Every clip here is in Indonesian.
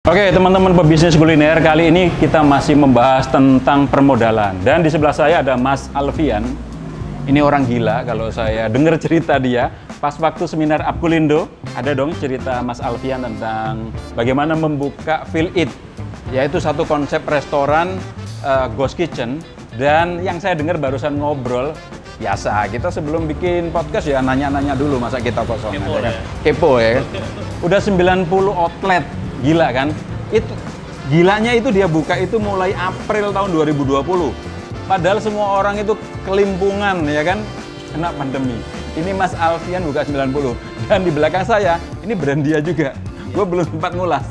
Oke, teman-teman pebisnis kuliner, kali ini kita masih membahas tentang permodalan. Dan di sebelah saya ada Mas Alfian. Ini orang gila kalau saya dengar cerita dia. Pas waktu seminar Apkulindo, ada dong cerita Mas Alfian tentang bagaimana membuka Feel It. Yaitu satu konsep restoran ghost kitchen. Dan yang saya dengar barusan ngobrol, biasa kita sebelum bikin podcast ya nanya-nanya dulu, masa kita kosong. Kepo, kan? Kepo ya. Udah 90 outlet. Gila kan? Itu gilanya itu dia buka itu mulai April tahun 2020. Padahal semua orang itu kelimpungan ya kan? Kena pandemi. Ini Mas Alfian buka 90. Dan di belakang saya, ini brand dia juga. Gue belum sempat ngulas.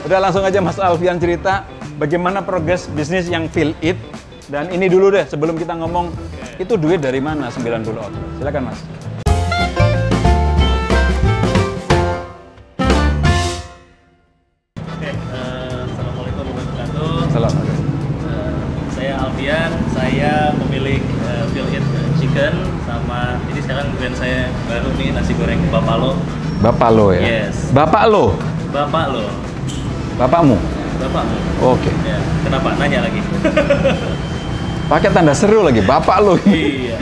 Udah langsung aja Mas Alfian cerita bagaimana progres bisnis yang Feel It. Dan ini dulu deh sebelum kita ngomong itu duit dari mana 90 outlet. Silakan Mas. Saya Alfian, saya pemilik Feel It Chicken sama ini sekarang brand saya baru nih nasi goreng Bapak Lo. Bapak Lo ya? Yes. Bapak Lo? Bapak Lo. Bapakmu? Bapakmu. Oke. Ya, kenapa? Nanya lagi. Pakai tanda seru lagi, Bapak Lo. Iya.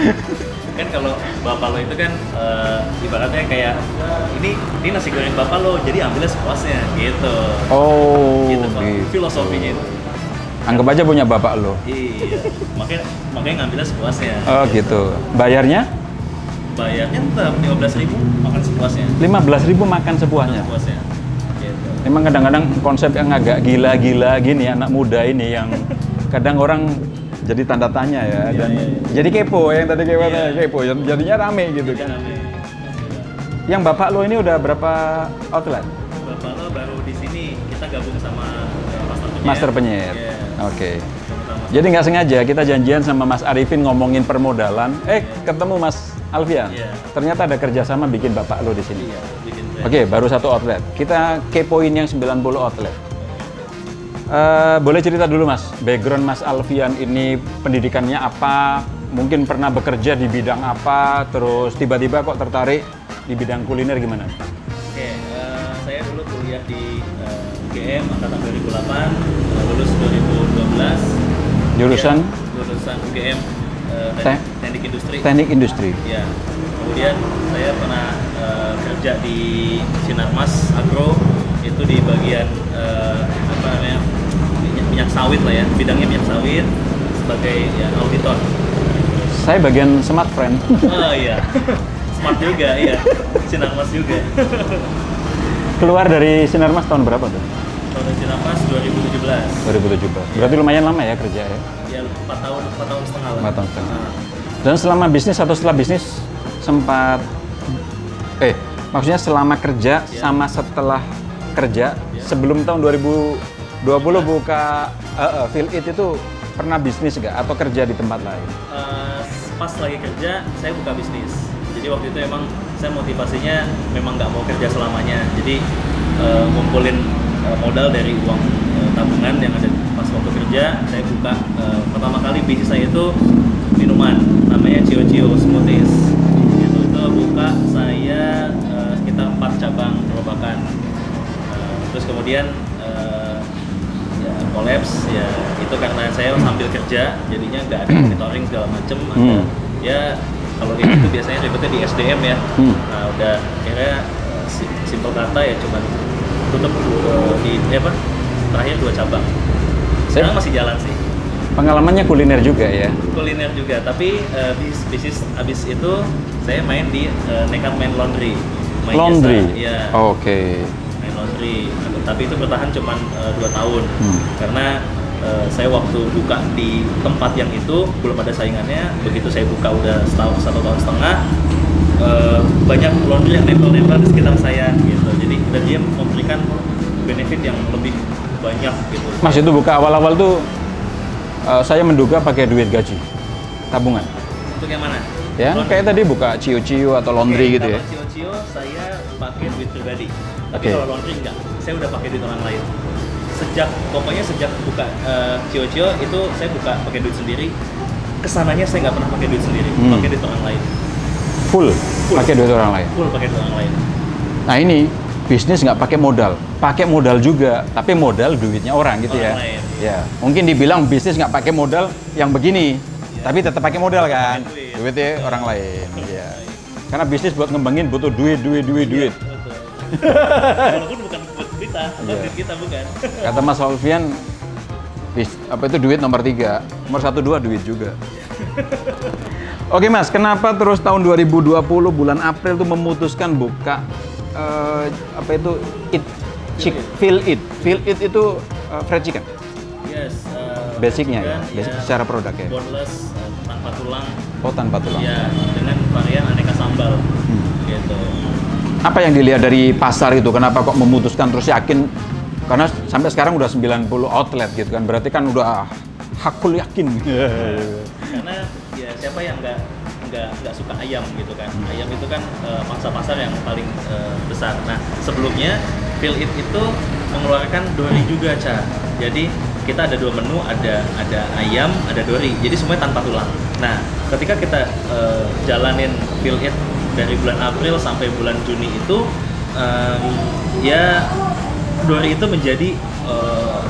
Kan kalau Bapak Lo itu kan ibaratnya kayak ini nasi goreng Bapak Lo, jadi ambilnya sepuasnya gitu. Oh, Gitu, Pak. gitu. Filosofinya itu. Anggap aja punya bapak lo. Iya. Makanya ngambilnya sepuasnya. Oh gitu. Bayarnya? Bayarnya tetap 15.000 makan sepuasnya. 15.000 makan sepuasnya. Sepuasnya. Gitu. Memang kadang-kadang konsep yang agak gila-gila gini, anak muda ini yang kadang orang jadi tanda tanya ya. Iya, Dan iya. jadi kepo, yang tadi Iya. kepo, jadinya rame gitu kan. Rame. Yang bapak lo ini udah berapa outlet? Bapak Lo baru di sini, kita gabung sama Master Penyiar. Yes. Oke. Sama-sama. Jadi nggak sengaja kita janjian sama Mas Arifin ngomongin permodalan. Ketemu Mas Alfian. Iya. Ternyata ada kerjasama bikin bapak lo di sini. Iya, bikin brand. Oke, baru satu outlet. Kita kepoin yang 90 outlet. Boleh cerita dulu Mas, background Mas Alfian ini pendidikannya apa? Mungkin pernah bekerja di bidang apa? Terus tiba-tiba kok tertarik di bidang kuliner gimana? Oke, saya dulu kuliah di UGM angkatan 2008, lulus 2012. Jurusan? Lulusan UGM Teknik Industri. Teknik Industri. Ya. Kemudian saya pernah kerja di Sinarmas Agro, itu di bagian apa namanya minyak sawit lah ya, bidangnya minyak sawit sebagai ya, auditor. Saya bagian Smart Friend. Oh iya, smart juga iya, Sinarmas juga. Keluar dari Sinarmas tahun berapa tuh? Tahun Sinarmas 2017. 2017. Berarti lumayan lama ya kerja ya? Ya 4 tahun setengah lah. 4 tahun setengah. Dan selama bisnis atau setelah bisnis sempat maksudnya selama kerja sama setelah kerja sebelum tahun 2020 buka Feel It itu pernah bisnis nggak atau kerja di tempat lain? Pas lagi kerja saya buka bisnis. Jadi waktu itu emang saya motivasinya memang nggak mau kerja selamanya. Jadi ngumpulin modal dari uang tabungan yang ada pas waktu kerja. Saya buka pertama kali bisnis saya itu minuman namanya Cio Cio Smoothies. Itu buka saya sekitar 4 cabang gerobakan. Terus kemudian ya kolaps ya itu karena saya sambil kerja jadinya nggak ada monitoring segala macem. Ada ya kalau itu biasanya ribetnya di SDM ya. Nah udah akhirnya simpel kata ya cuman tutup di terakhir 2 cabang. Sekarang masih jalan sih. Pengalamannya kuliner juga ya? Kuliner juga, tapi bisnis abis itu saya main di nekat main laundry. Laundry? Iya. Oke. Main laundry, tapi itu bertahan cuma 2 tahun. Karena saya waktu buka di tempat yang itu belum ada saingannya. Begitu saya buka udah 1 tahun setengah, banyak laundry yang nempel-nempel di sekitar saya gitu. Jadi dan dia memberikan benefit yang lebih banyak gitu. Mas itu buka awal-awal tuh saya menduga pakai duit gaji tabungan. Untuk yang mana? Ya, Laundry. kayak tadi buka Cio-Cio atau laundry gitu ya. Cio-Cio saya pakai duit pribadi. Tapi Oke. kalau laundry enggak, saya udah pakai duit orang lain. Pokoknya sejak buka Cio-Cio itu saya buka pakai duit sendiri. Kesananya saya nggak pernah pakai duit sendiri, pakai duit orang lain. Full pakai duit orang lain. Full pakai duit orang lain. Nah ini bisnis nggak pakai modal juga, tapi modal duitnya orang gitu ya. Orang lain. Ya, mungkin dibilang bisnis nggak pakai modal yang begini, tapi tetap pakai modal kan, Duit. duitnya orang lain. Ya. Karena bisnis buat ngembangin butuh duit. Betul. Walaupun bukan buat kita, buat duit kita bukan. Kata Mas Alfian, apa itu duit nomor 3, nomor 1, 2 duit juga. Oke Mas, kenapa terus tahun 2020 bulan April tuh memutuskan buka apa itu Feel It itu fried chicken? Yes. Basicnya ya, dan basic secara produk ya. Boneless, tanpa tulang. Oh tanpa tulang. Ya, dengan varian aneka sambal. Gitu. Apa yang dilihat dari pasar itu? Kenapa kok memutuskan terus yakin? Karena sampai sekarang udah 90 outlet gitu kan, berarti kan udah hakul yakin. Karena ya siapa yang nggak suka ayam gitu kan. Ayam itu kan pangsa pasar yang paling besar. Nah sebelumnya Feel It itu mengeluarkan dori juga, Ca. Jadi kita ada 2 menu, ada ayam, ada dori. Jadi semuanya tanpa tulang. Nah ketika kita jalanin Feel It dari bulan April sampai bulan Juni itu ya dori itu menjadi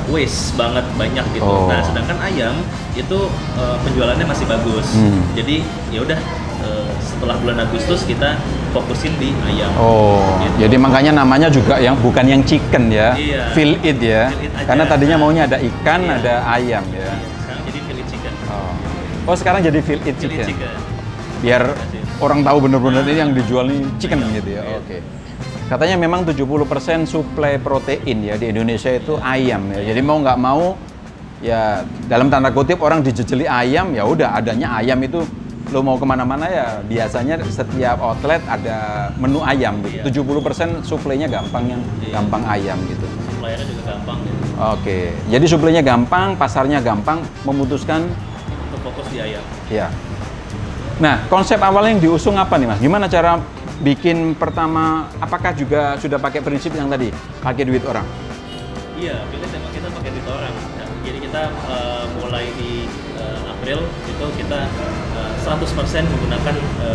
waste banget, banyak gitu. Oh. Nah, sedangkan ayam itu penjualannya masih bagus. Jadi ya udah setelah bulan Agustus kita fokusin di ayam. Oh, gitu. jadi makanya namanya juga yang bukan yang chicken ya, Iya. Feel It ya. Feel It aja. Karena tadinya maunya ada ikan, Iya. ada ayam ya. Sekarang jadi Feel It Chicken. Oh, sekarang jadi Feel It Feel It Chicken. Chicken. Biar orang tahu bener-bener Nah. ini yang dijual ini chicken gitu ya. Iya. Oke. Katanya memang 70% suplai protein ya di Indonesia itu ayam ya. Jadi mau nggak mau ya dalam tanda kutip orang dijejeli ayam, ya udah adanya ayam itu lo mau kemana-mana ya biasanya setiap outlet ada menu ayam gitu. Iya. 70% suplainya gampang gampang ayam gitu. Suppliernya juga gampang gitu. Oke, jadi suplainya gampang, pasarnya gampang, memutuskan Untuk fokus di ayam. ya. Nah, konsep awalnya yang diusung apa nih Mas? Gimana cara bikin pertama, apakah juga sudah pakai prinsip yang tadi, pakai duit orang? Iya, kita pakai duit orang. Nah, jadi kita mulai di April itu kita 100% menggunakan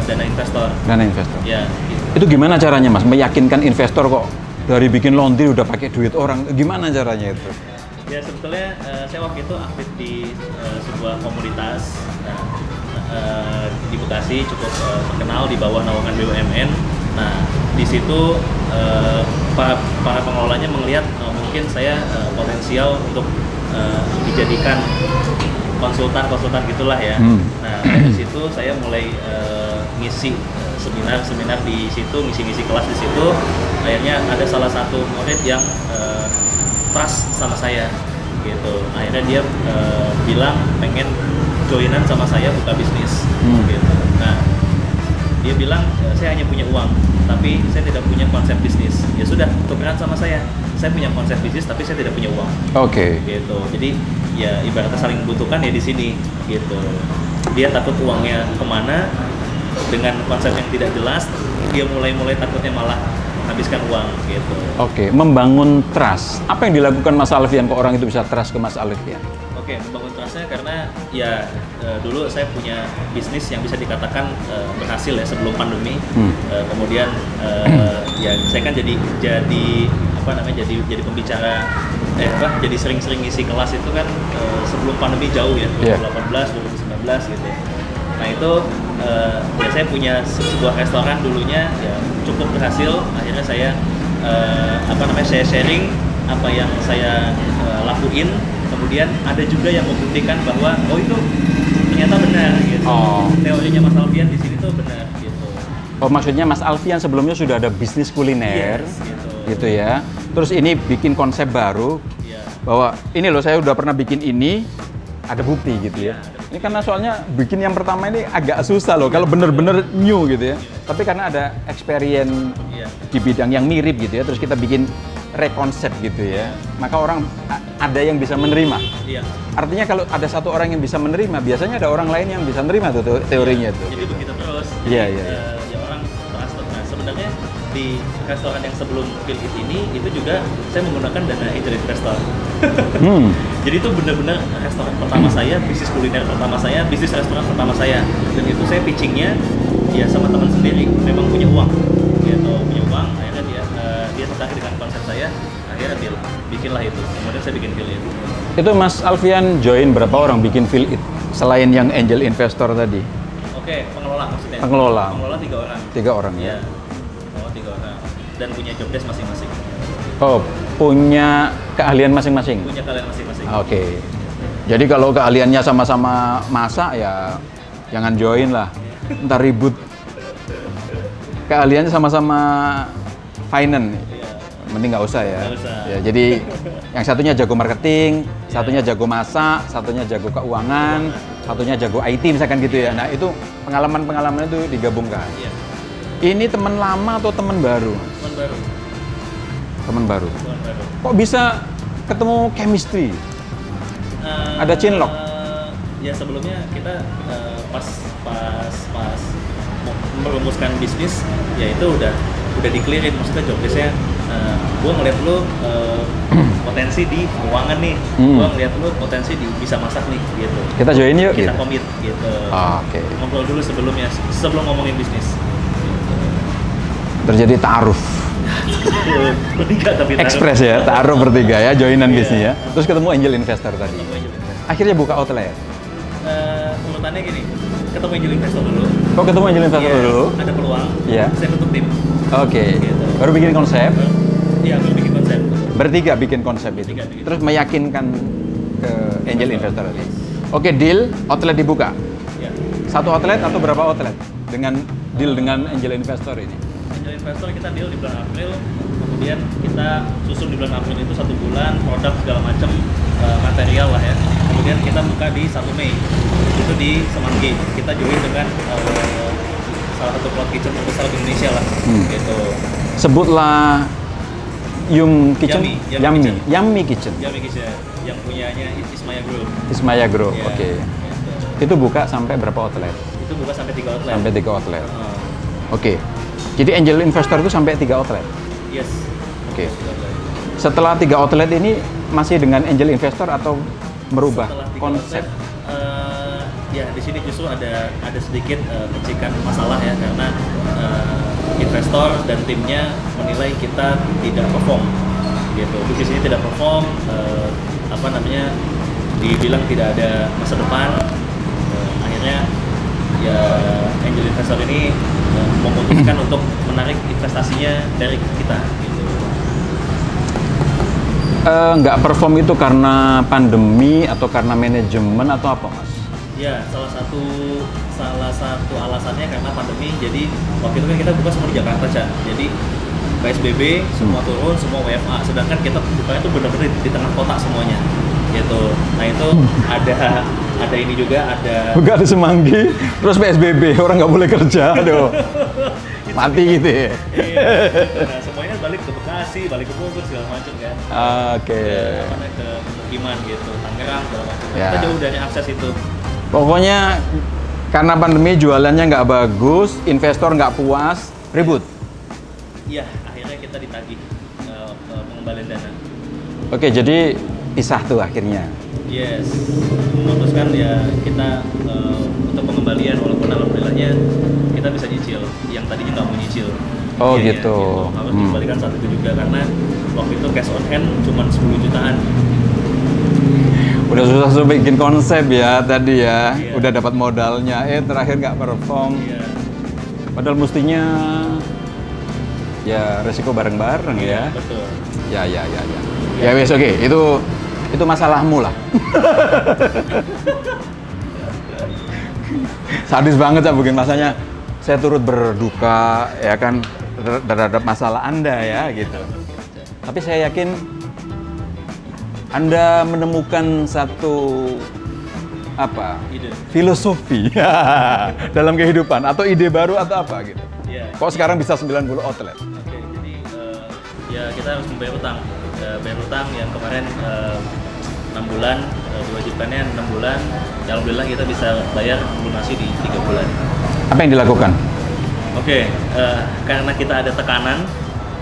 dana investor. Dana investor. Ya, gitu. Itu gimana caranya Mas, meyakinkan investor kok dari bikin laundry udah pakai duit orang? Gimana caranya itu? Ya sebetulnya saya waktu itu aktif di sebuah komunitas di Bekasi cukup terkenal di bawah naungan BUMN. Nah di situ para pengelolanya melihat mungkin saya potensial untuk dijadikan konsultan gitulah ya. Nah dari situ saya mulai ngisi seminar di situ, ngisi kelas di situ. Akhirnya ada salah satu murid yang trust sama saya gitu. Akhirnya dia bilang pengen joinan sama saya buka bisnis gitu. Nah dia bilang saya hanya punya uang tapi saya tidak punya konsep bisnis. Ya sudah, tukeran sama saya punya konsep bisnis tapi saya tidak punya uang. Oke. Gitu. Jadi ya ibaratnya saling membutuhkan ya di sini gitu. Dia takut uangnya kemana, dengan konsep yang tidak jelas dia mulai takutnya malah habiskan uang gitu. Oke, membangun trust. Apa yang dilakukan Mas Alfian kok orang itu bisa trust ke Mas Alfian? Oke, membangun trustnya karena ya dulu saya punya bisnis yang bisa dikatakan berhasil ya sebelum pandemi. Kemudian ya saya kan jadi apa namanya jadi pembicara jadi sering-sering ngisi kelas itu kan sebelum pandemi jauh ya 2018 2019 gitu. Nah itu ya saya punya sebuah restoran dulunya ya cukup berhasil. Akhirnya saya saya sharing apa yang saya lakuin. Kemudian ada juga yang membuktikan bahwa itu ternyata benar gitu. Teorinya Mas Alfian di sini tuh benar gitu. Oh, maksudnya Mas Alfian sebelumnya sudah ada bisnis kuliner, gitu ya. Terus ini bikin konsep baru, bahwa ini loh saya udah pernah bikin ini, ada bukti gitu ya. Ini karena soalnya bikin yang pertama ini agak susah loh, kalau bener-bener new gitu ya. Tapi karena ada experience di bidang yang mirip gitu ya, terus kita bikin rekonsep gitu ya, maka orang ada yang bisa menerima. Artinya kalau ada satu orang yang bisa menerima, biasanya ada orang lain yang bisa menerima tuh teorinya tuh. Jadi begitu terus. Iya. Ya orang trust. Nah sebenarnya di restoran yang sebelum Feel It ini itu juga saya menggunakan dana angel investor. Jadi itu benar-benar restoran pertama saya, bisnis kuliner pertama saya, bisnis restoran pertama saya, dan itu saya pitchingnya ya sama teman sendiri, memang punya uang, gitu, punya uang. Akhirnya dia tertarik bikin lah itu. Kemudian saya bikin Feel It. Itu Mas Alfian join berapa orang bikin Feel It? Selain yang angel investor tadi? Oke, pengelola maksudnya? Pengelola. Pengelola 3 orang. 3 orang ya? Iya. Oh, 3 orang. Dan punya job desk masing-masing. Oh, punya keahlian masing-masing? Punya kalian masing-masing. Oke. Jadi kalau keahliannya sama-sama masak ya jangan join lah. Ntar ribut. Keahliannya sama-sama finance. Mending nggak usah ya. Nggak usah. Ya, jadi yang satunya jago marketing, satunya jago masak, satunya jago keuangan, satunya jago IT misalkan gitu ya. Nah, itu pengalaman-pengalaman itu digabungkan. Iya. Ini teman lama atau teman baru? Teman baru. Teman baru. Teman baru. Kok bisa ketemu chemistry? Ada chinlock? Ya sebelumnya kita pas merumuskan bisnis, ya itu udah di-clearin, maksudnya job desk-nya gue ngeliat lu potensi di keuangan nih, gue ngeliat lu potensi di bisa masak nih gitu. Kita join yuk. Kita gitu. komit gitu. Oke. Ngobrol dulu sebelum ngomongin bisnis. Terjadi ta'aruf. Bertiga tapi Express ya, ta'aruf bertiga ya, joinan Iya. bisnis ya. Terus ketemu angel investor tadi. Akhirnya buka outlet. Urutannya gini, ketemu angel investor dulu. Kok ketemu angel investor Iya, dulu? ada peluang. Iya. Saya bentuk tim. Oke. Gitu. Baru bikin konsep. Iya, baru bikin konsep. Bertiga bikin konsep itu. Bertiga bikin. Terus meyakinkan ke angel investor tadi. Oke, deal outlet dibuka. Ya. Satu outlet atau berapa outlet dengan deal dengan angel investor ini? Angel investor kita deal di bulan April, kemudian kita susun di bulan April itu 1 bulan, produk segala macam material lah ya. Kemudian kita buka di 1 Mei, itu di Semanggi. Kita join dengan salah satu cloud kitchen terbesar di Indonesia lah, gitu. Sebutlah Kitchen. Yummy Kitchen. Yummy Kitchen, yang punyanya Ismaya Group. Ismaya Group, Ya, oke. gitu. Itu buka sampai berapa outlet? Itu buka sampai 3 outlet. Sampai 3 outlet. Uh, Oke. Jadi angel investor itu sampai 3 outlet. yes. Oke. 3 outlet. Setelah 3 outlet ini masih dengan angel investor atau merubah Setelah 3 konsep? outlet, ya di sini justru ada sedikit percikan masalah ya, karena investor dan timnya menilai kita tidak perform gitu. Bisnis ini tidak perform, dibilang tidak ada masa depan. Akhirnya ya angel investor ini memutuskan untuk menarik investasinya dari kita gitu. Nggak perform itu karena pandemi atau karena manajemen atau apa, Mas? Ya, salah satu alasannya karena pandemi. Jadi waktu itu kan kita buka semua di Jakarta, Cak. Jadi PSBB, semua turun, semua WFA. Sedangkan kita buka itu benar-benar di tengah kota semuanya, gitu. Nah itu ada ini juga, ada Buka di Semanggi, terus PSBB, orang nggak boleh kerja, aduh. Mati gitu ya? Iya. Nah semuanya balik ke Bekasi, balik ke Bogor segala macam kan. Oke. Ke pemukiman gitu, Tangerang segala macam. Ya. Kita jauh dari akses itu. Pokoknya karena pandemi jualannya nggak bagus, investor nggak puas, ribut. Iya, akhirnya kita ditagih pengembalian dana. Oke, jadi pisah tuh akhirnya. Yes, memutuskan ya kita untuk pengembalian, walaupun alhamdulillahnya kita bisa nyicil, yang tadinya nggak mau nyicil. Oh Iya, gitu. Harus dikembalikan saat itu juga, karena waktu itu cash on hand cuma 10 jutaan. Udah susah-susah bikin konsep ya tadi ya, Iya. udah dapat modalnya, terakhir nggak perform. Iya. Padahal mestinya ya resiko bareng-bareng ya. Betul. Ya. Ya wes oke, itu masalahmu lah. Sadis banget ya bikin masanya. Saya turut berduka ya kan terhadap masalah Anda ya gitu. Tapi saya yakin Anda menemukan satu Ide. filosofi dalam kehidupan atau ide baru atau apa gitu. Iya. Kok sekarang bisa 90 outlet? Oke, jadi ya kita harus membayar utang. Bayar utang yang kemarin 6 bulan, diwajibkannya 6 bulan. Ya, alhamdulillah kita bisa bayar lunasi di 3 bulan. Apa yang dilakukan? Oke, karena kita ada tekanan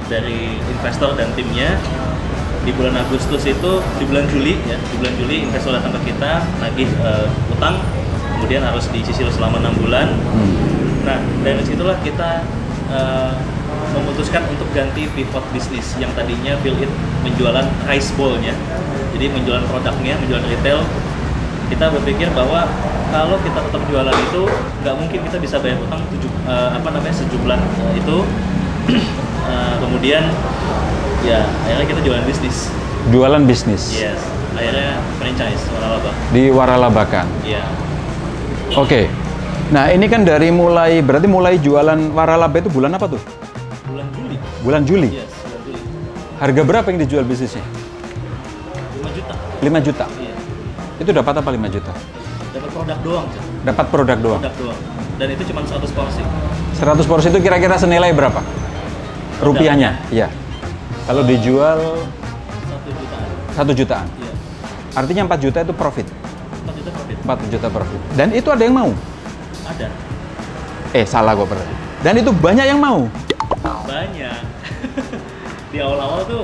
dari investor dan timnya, di bulan Agustus itu, di bulan Juli investor datang ke kita nagih utang, kemudian harus dicicil selama 6 bulan. Nah, dari situlah kita memutuskan untuk ganti pivot bisnis yang tadinya Feel It menjualan rice bowl-nya, jadi menjualan produknya, menjualan retail. Kita berpikir bahwa kalau kita tetap jualan itu nggak mungkin kita bisa bayar utang sejumlah itu. Kemudian ya akhirnya kita jualan bisnis. Jualan bisnis. Yes, akhirnya franchise Waralaba. Di Waralabakan. Iya. Oke. Nah, ini kan berarti mulai jualan Waralaba itu bulan apa tuh? Bulan Juli. Bulan Juli. Yes, bulan Juli. Harga berapa yang dijual bisnisnya? 5 juta. 5 juta. Iya. Itu dapat apa 5 juta? Dapat produk doang, Cak. Dapat produk doang. Produk doang. Dan itu cuma 100 porsi. 100 porsi itu kira-kira senilai berapa? Rupiahnya? Iya. Kalau dijual 1 jutaan. 1 jutaan. Iya. Artinya 4 juta itu profit. 4 juta profit. 4 juta profit. Dan itu ada yang mau? Ada. Salah gua berarti. Dan itu banyak yang mau? Banyak. Di awal-awal tuh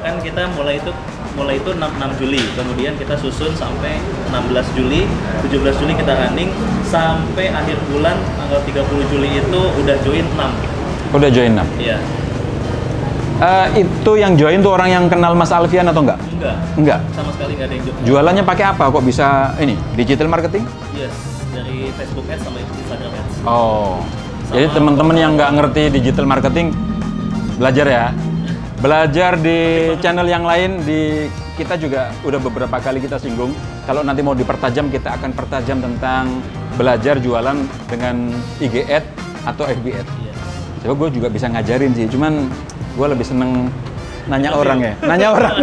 kan kita mulai itu 6 Juli, kemudian kita susun sampai 16 Juli, 17 Juli kita running, sampai akhir bulan tanggal 30 Juli itu udah join 6. Udah join 6? Iya. Itu yang join tuh orang yang kenal Mas Alfian atau enggak? Enggak. Enggak? Sama sekali nggak ada yang join. Jualannya pakai apa? Kok bisa ini? Digital marketing? Yes, dari Facebook Ads sama Instagram Ads. Oh. Jadi teman-teman yang nggak ngerti digital marketing, belajar ya. Belajar di channel yang lain, kita juga udah beberapa kali kita singgung. Kalau nanti mau dipertajam, kita akan pertajam tentang belajar jualan dengan IG Ad atau FB Ad. Iya. Coba gue juga bisa ngajarin sih, cuman gue lebih seneng nanya orang ya. Nanya orang.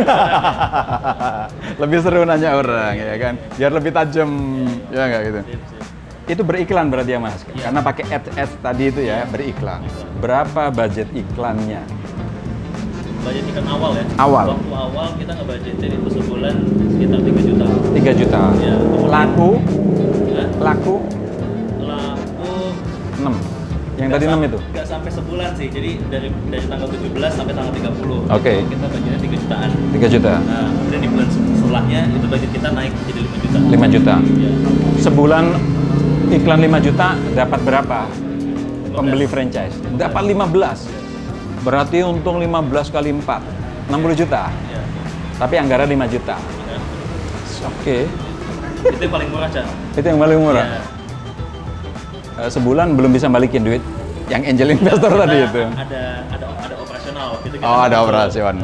Lebih seru nanya orang ya kan, biar lebih tajam ya nggak gitu. Itu beriklan berarti ya Mas? Iya. Karena pakai ads tadi itu ya, beriklan. Berapa budget iklannya? Budget iklan awal ya? Awal. Waktu awal kita ngebudgetin itu sebulan sekitar 3 juta. 3 juta. Ya, Laku? Hah? Laku? Laku 6. Yang tadi 6 itu? Nggak sampai sebulan sih, jadi dari tanggal 17 sampai tanggal 30. Oke. Kita budgetnya 3 jutaan. 3 juta. Nah, kemudian di bulan setelahnya itu budget kita naik jadi 5 juta. 5 juta. Ya. Sebulan iklan 5 juta dapat berapa? 15. Pembeli franchise. Dapat 15. Berarti untung 15 kali 4. 60 juta. Ya. Tapi anggaran 5 juta. Ya. Oke. Itu yang paling murah, Cak. Itu yang paling murah. Ya. Sebulan belum bisa balikin duit yang angel investor Kita tadi itu. Ada operasional gitu. Oh, ada operasional.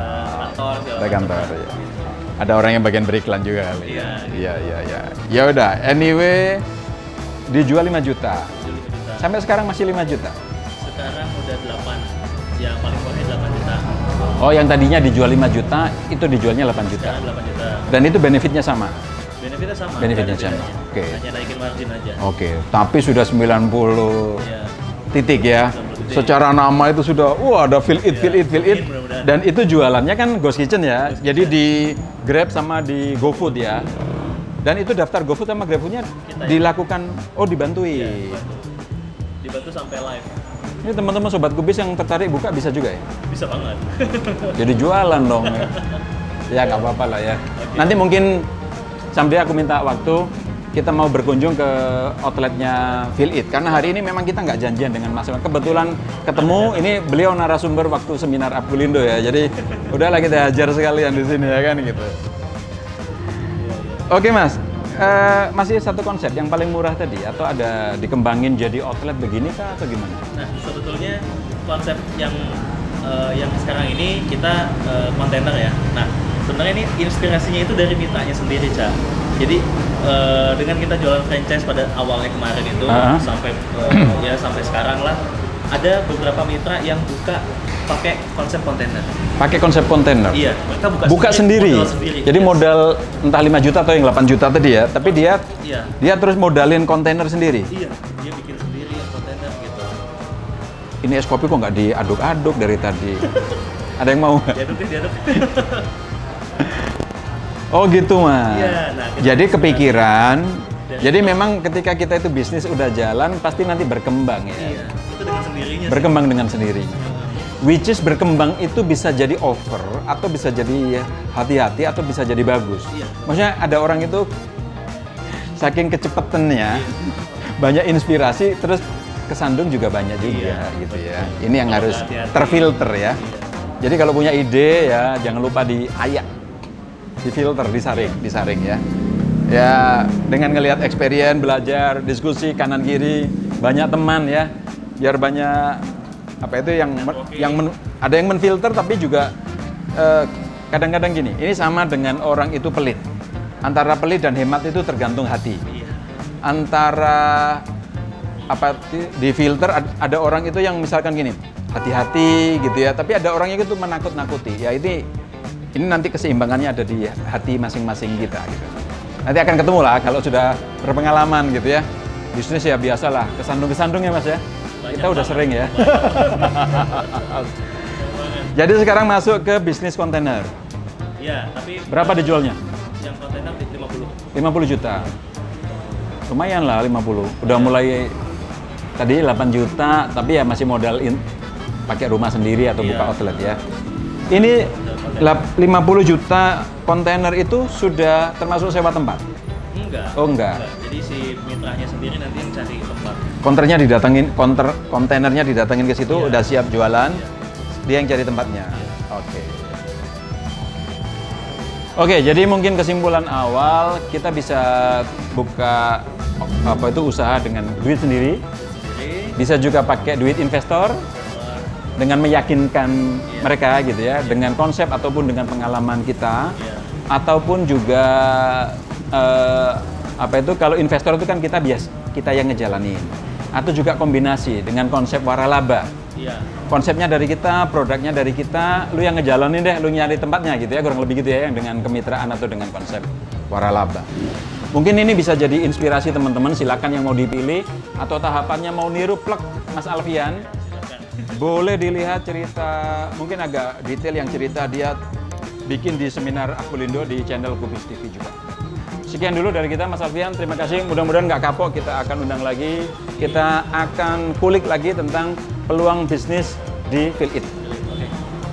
Kantor, segala Ada kantor macam. ya. Ada orang yang bagian beriklan juga kali. Iya, Iya, iya, iya. Ya udah, anyway dijual 5 juta. 5 juta. Sampai sekarang masih 5 juta. Sekarang udah 8. Yang paling murahnya 8 juta. Oh, yang tadinya dijual 5 juta, itu dijualnya 8 juta. Sekarang 8 juta. Dan itu benefitnya sama. Benefitnya sama. Benefitnya nggak ada sama. bedanya. Oke. Hanya naikin margin aja. Oke, tapi sudah 90 Iya. titik ya. 90 titik. Secara nama itu sudah, ada feel it, Iya, feel it, feel it. mudah-mudahan. Dan itu jualannya kan Ghost Kitchen ya. Ghost Jadi Kitchen. di Grab sama di GoFood ya. Dan itu daftar GoFood sama GrabFood-nya Kita ya. dilakukan, dibantuin. Iya, dibantu sampai live. Ini teman-teman Sobat Kubis yang tertarik buka bisa juga ya? Bisa banget. Jadi jualan dong. Ya nggak apa-apa lah ya. Oke. Nanti mungkin someday aku minta waktu, kita mau berkunjung ke outletnya Feel It. Karena hari ini memang kita nggak janjian dengan Mas. Kebetulan ketemu, ini beliau narasumber waktu seminar Abdulindo ya. Jadi udahlah kita hajar sekalian di sini ya kan gitu. Oke Mas, masih satu konsep yang paling murah tadi atau ada dikembangin jadi outlet begini kah atau gimana? Nah, sebetulnya konsep yang sekarang ini kita kontainer ya. Nah, sebenarnya ini inspirasinya itu dari mitanya sendiri, Cak. Jadi dengan kita jualan franchise pada awalnya kemarin itu sampai sampai sekarang lah, ada beberapa mitra yang buka pakai konsep kontainer. Pakai konsep kontainer? Iya, mereka buka sendiri. Modal sendiri. Jadi Yes. modal entah 5 juta atau yang 8 juta tadi ya, tapi dia Iya. terus modalin kontainer sendiri. Iya, dia bikin sendiri kontainer gitu. Ini es kopi kok nggak diaduk-aduk dari tadi? Ada yang mau nggak? Diaduk. Oh gitu Mas. Iya, nah, kita Jadi kepikiran. Dari Jadi memang ketika kita itu bisnis udah jalan pasti nanti berkembang ya. Iya, itu dengan sendirinya. Berkembang dengan sendirinya. Which is berkembang itu bisa jadi over atau bisa jadi hati-hati atau bisa jadi bagus. Iya. Maksudnya ada orang itu saking kecepatannya banyak inspirasi terus kesandung juga banyak juga gitu ya. Ini yang Kalau harus hati-hati. terfilter ya. Iya. Jadi kalau punya ide ya jangan lupa diayak, difilter, disaring ya. Ya dengan ngelihat experience, belajar, diskusi kanan kiri, banyak teman ya. Biar banyak apa itu ada yang menfilter tapi juga kadang-kadang gini. Ini sama dengan orang itu pelit. Antara pelit dan hemat itu tergantung hati. Iya. Antara apa di filter ada orang itu yang misalkan gini, hati-hati gitu ya, tapi ada orang yang itu menakut-nakuti. Ya ini nanti keseimbangannya ada di hati masing-masing kita gitu. Nanti akan ketemu lah kalau sudah berpengalaman gitu ya. Bisnis ya biasalah, kesandung-kesandung ya Mas ya. Banyak Kita udah banget. sering ya. Jadi sekarang masuk ke bisnis kontainer. Iya, tapi Berapa dijualnya? yang kontainer di 50. 50 juta. Lumayan lah 50. Udah mulai tadi 8 juta, tapi ya masih modal pakai rumah sendiri atau buka Iya. outlet ya. Ini 50 juta kontainer itu sudah termasuk sewa tempat. Enggak. Oh, enggak. Jadi si mitranya sendiri nanti yang cari tempat. Kontainernya didatengin ke situ, Iya. udah siap jualan. Iya. Dia yang cari tempatnya. Iya. Oke. Oke, jadi mungkin kesimpulan awal kita bisa buka apa itu usaha dengan duit sendiri. Jadi Bisa juga pakai duit investor dengan meyakinkan mereka gitu ya, dengan konsep ataupun dengan pengalaman kita, Iya. ataupun juga apa itu kalau investor itu kan kita yang ngejalanin, atau juga kombinasi dengan konsep waralaba. iya. Konsepnya dari kita, produknya dari kita, lu yang ngejalanin deh, lu nyari tempatnya gitu ya, kurang lebih gitu ya, yang dengan kemitraan atau dengan konsep waralaba. Mungkin ini bisa jadi inspirasi teman-teman, silakan yang mau dipilih atau tahapannya mau niru plek Mas Alfian. Boleh dilihat cerita, mungkin agak detail yang cerita dia bikin di seminar Akulindo di channel Kubis TV juga. Sekian dulu dari kita Mas Alfian, terima kasih. Mudah-mudahan nggak kapok, kita akan undang lagi. Kita akan kulik lagi tentang peluang bisnis di Feel It.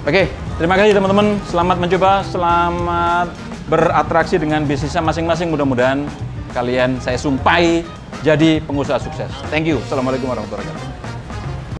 Oke, terima kasih teman-teman. Selamat mencoba, selamat beratraksi dengan bisnisnya masing-masing. Mudah-mudahan kalian saya sumpahi jadi pengusaha sukses. Thank you. Assalamualaikum warahmatullahi wabarakatuh.